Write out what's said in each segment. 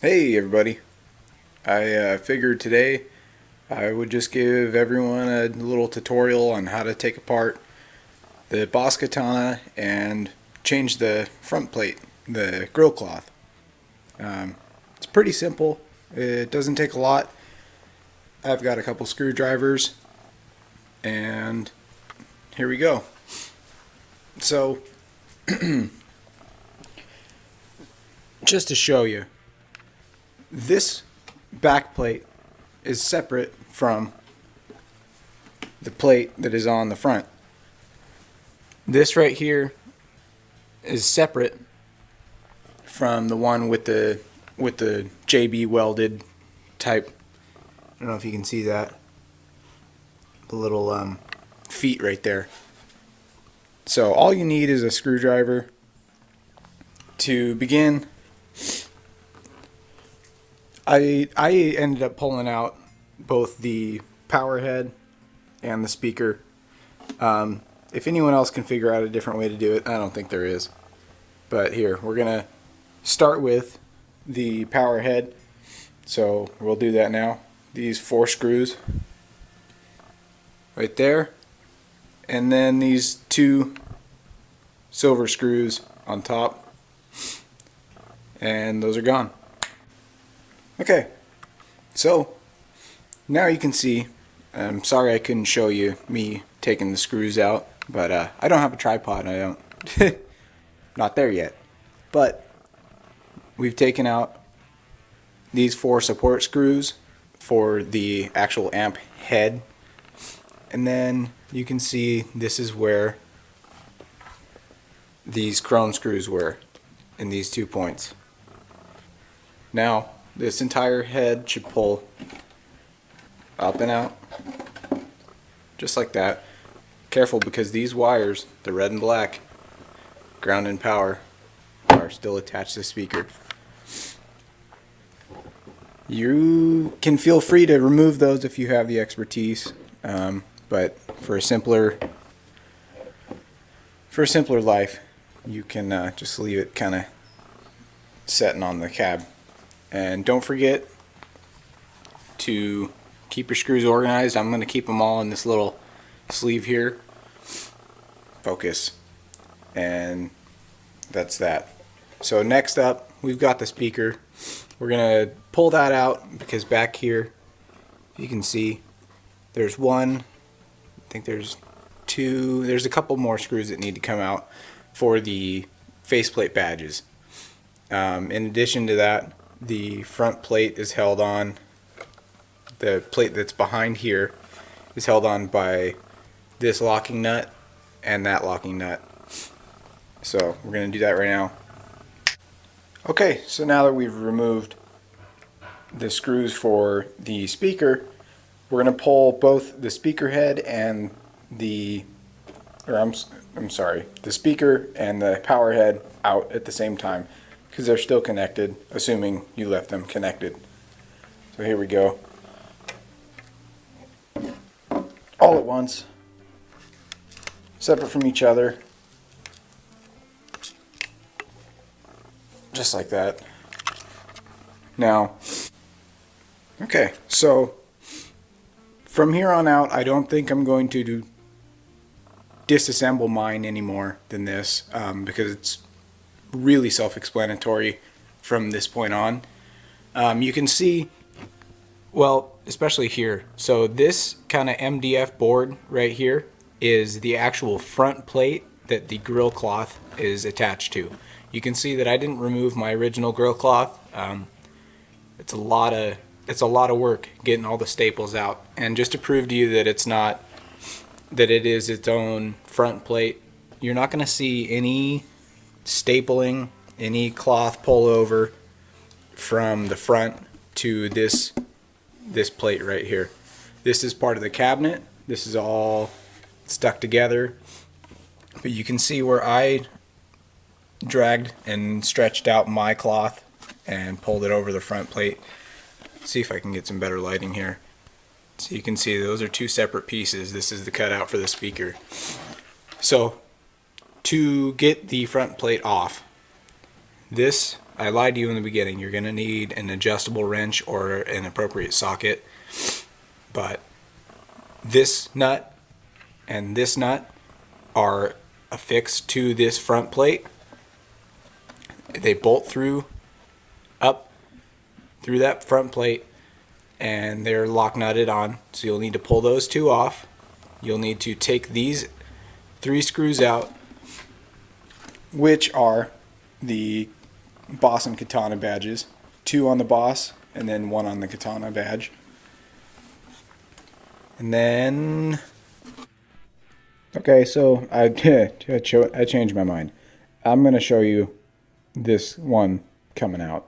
Hey everybody, I figured today I would just give everyone a little tutorial on how to take apart the Boss Katana and change the front plate, the grill cloth. It's pretty simple, it doesn't take a lot. I've got a couple screwdrivers and here we go. So, just to show you, this back plate is separate from the plate that is on the front. This right here is separate from the one with the JB welded type. I don't know if you can see that. The little feet right there. So all you need is a screwdriver to begin. I ended up pulling out both the power head and the speaker. If anyone else can figure out a different way to do it, I don't think there is. But here, we're going to start with the power head. So we'll do that now. These 4 screws right there. And then these 2 silver screws on top. And those are gone. Okay, so now you can see, I'm sorry I couldn't show you me taking the screws out, but I don't have a tripod, I don't, not there yet, but we've taken out these 4 support screws for the actual amp head, and then you can see this is where these chrome screws were, in these 2 points. Now, this entire head should pull up and out, just like that. Careful, because these wires, the red and black, ground and power, are still attached to the speaker. You can feel free to remove those if you have the expertise, but for a simpler life, you can just leave it kind of setting on the cab. And don't forget to keep your screws organized. I'm going to keep them all in this little sleeve here. Focus. And that's that. So next up, we've got the speaker. We're going to pull that out because back here, you can see there's 1, I think there's 2, there's a couple more screws that need to come out for the faceplate badges. In addition to that, the front plate is held on, the plate that's behind here is held on by this locking nut and that locking nut. So we're going to do that right now. Okay, so now that we've removed the screws for the speaker, we're going to pull both the speaker head and the speaker and the power head out at the same time, because they're still connected, assuming you left them connected. So here we go. All at once, separate from each other, just like that. Now, okay, so from here on out, I don't think I'm going to disassemble mine any more than this, because it's really self-explanatory from this point on. You can see, well, especially here, so this kind of MDF board right here is the actual front plate that the grill cloth is attached to. You can see that I didn't remove my original grill cloth. It's a lot of work getting all the staples out, and just to prove to you that it is its own front plate, you're not going to see any stapling, any cloth pull over from the front to this plate right here. This is part of the cabinet. This is all stuck together, but you can see where I dragged and stretched out my cloth and pulled it over the front plate. See if I can get some better lighting here. So you can see those are 2 separate pieces. This is the cutout for the speaker. So to get the front plate off, this I lied to you in the beginning. You're going to need an adjustable wrench or an appropriate socket. But this nut and this nut are affixed to this front plate. They bolt through up through that front plate, and they're lock nutted on. So you'll need to pull those two off. You'll need to take these 3 screws out, which are the Boss and Katana badges. 2 on the Boss and then 1 on the Katana badge. And then, okay, so I changed my mind. I'm going to show you this one coming out,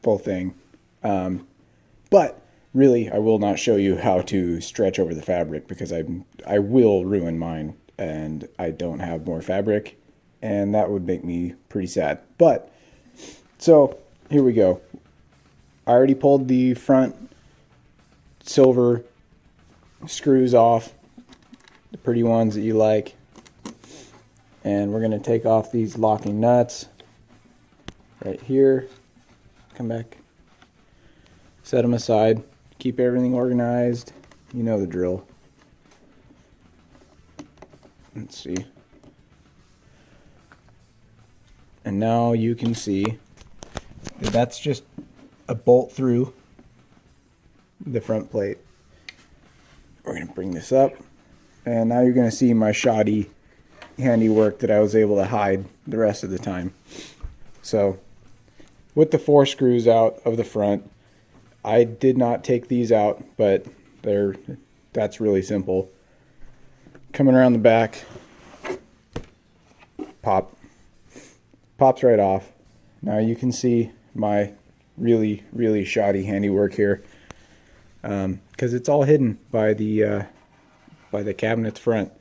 full thing. But really, I will not show you how to stretch over the fabric, because I will ruin mine, and I don't have more fabric, and that would make me pretty sad. But, so, here we go. I already pulled the front silver screws off, the pretty ones that you like, and we're going to take off these locking nuts right here. Come back, set them aside, keep everything organized. You know the drill. Let's see. And now you can see that that's just a bolt through the front plate. We're going to bring this up, and now you're going to see my shoddy handiwork that I was able to hide the rest of the time. So, with the 4 screws out of the front, I did not take these out, but that's really simple. Coming around the back, pops right off. Now you can see my really, really shoddy handiwork here, because it's all hidden by the cabinet's front.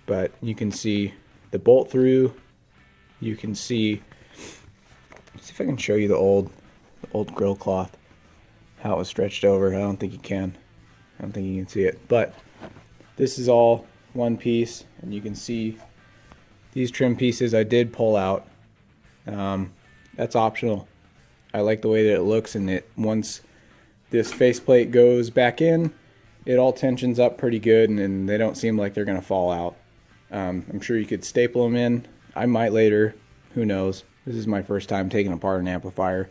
But you can see the bolt through. You can see. Let's see if I can show you the old grill cloth, how it was stretched over. I don't think you can. I don't think you can see it. But this is all one piece, and you can see these trim pieces I did pull out. That's optional. I like the way that it looks, and it once this faceplate goes back in, it all tensions up pretty good, and they don't seem like they're going to fall out. I'm sure you could staple them in. I might later. Who knows? This is my first time taking apart an amplifier,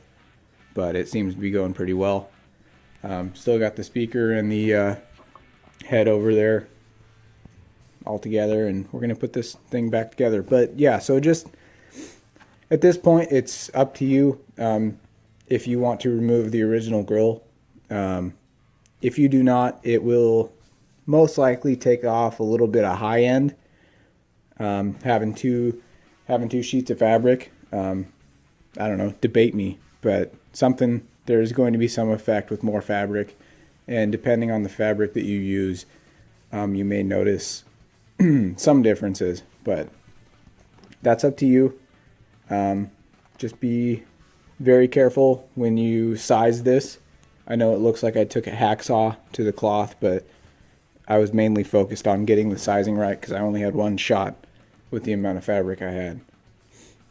but it seems to be going pretty well. Still got the speaker and the head over there all together, and we're going to put this thing back together. But yeah, so just at this point, it's up to you if you want to remove the original grill. If you do not, it will most likely take off a little bit of high end. Having two sheets of fabric, I don't know, debate me, but there's going to be some effect with more fabric, and depending on the fabric that you use, you may notice some differences, but that's up to you. Just be very careful when you size this. I know it looks like I took a hacksaw to the cloth, but I was mainly focused on getting the sizing right because I only had one shot with the amount of fabric I had.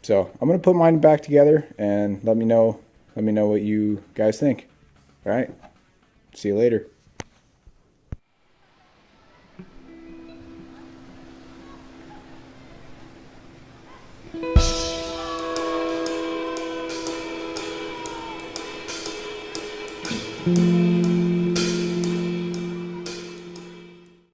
So I'm going to put mine back together, and let me know what you guys think. All right. See you later.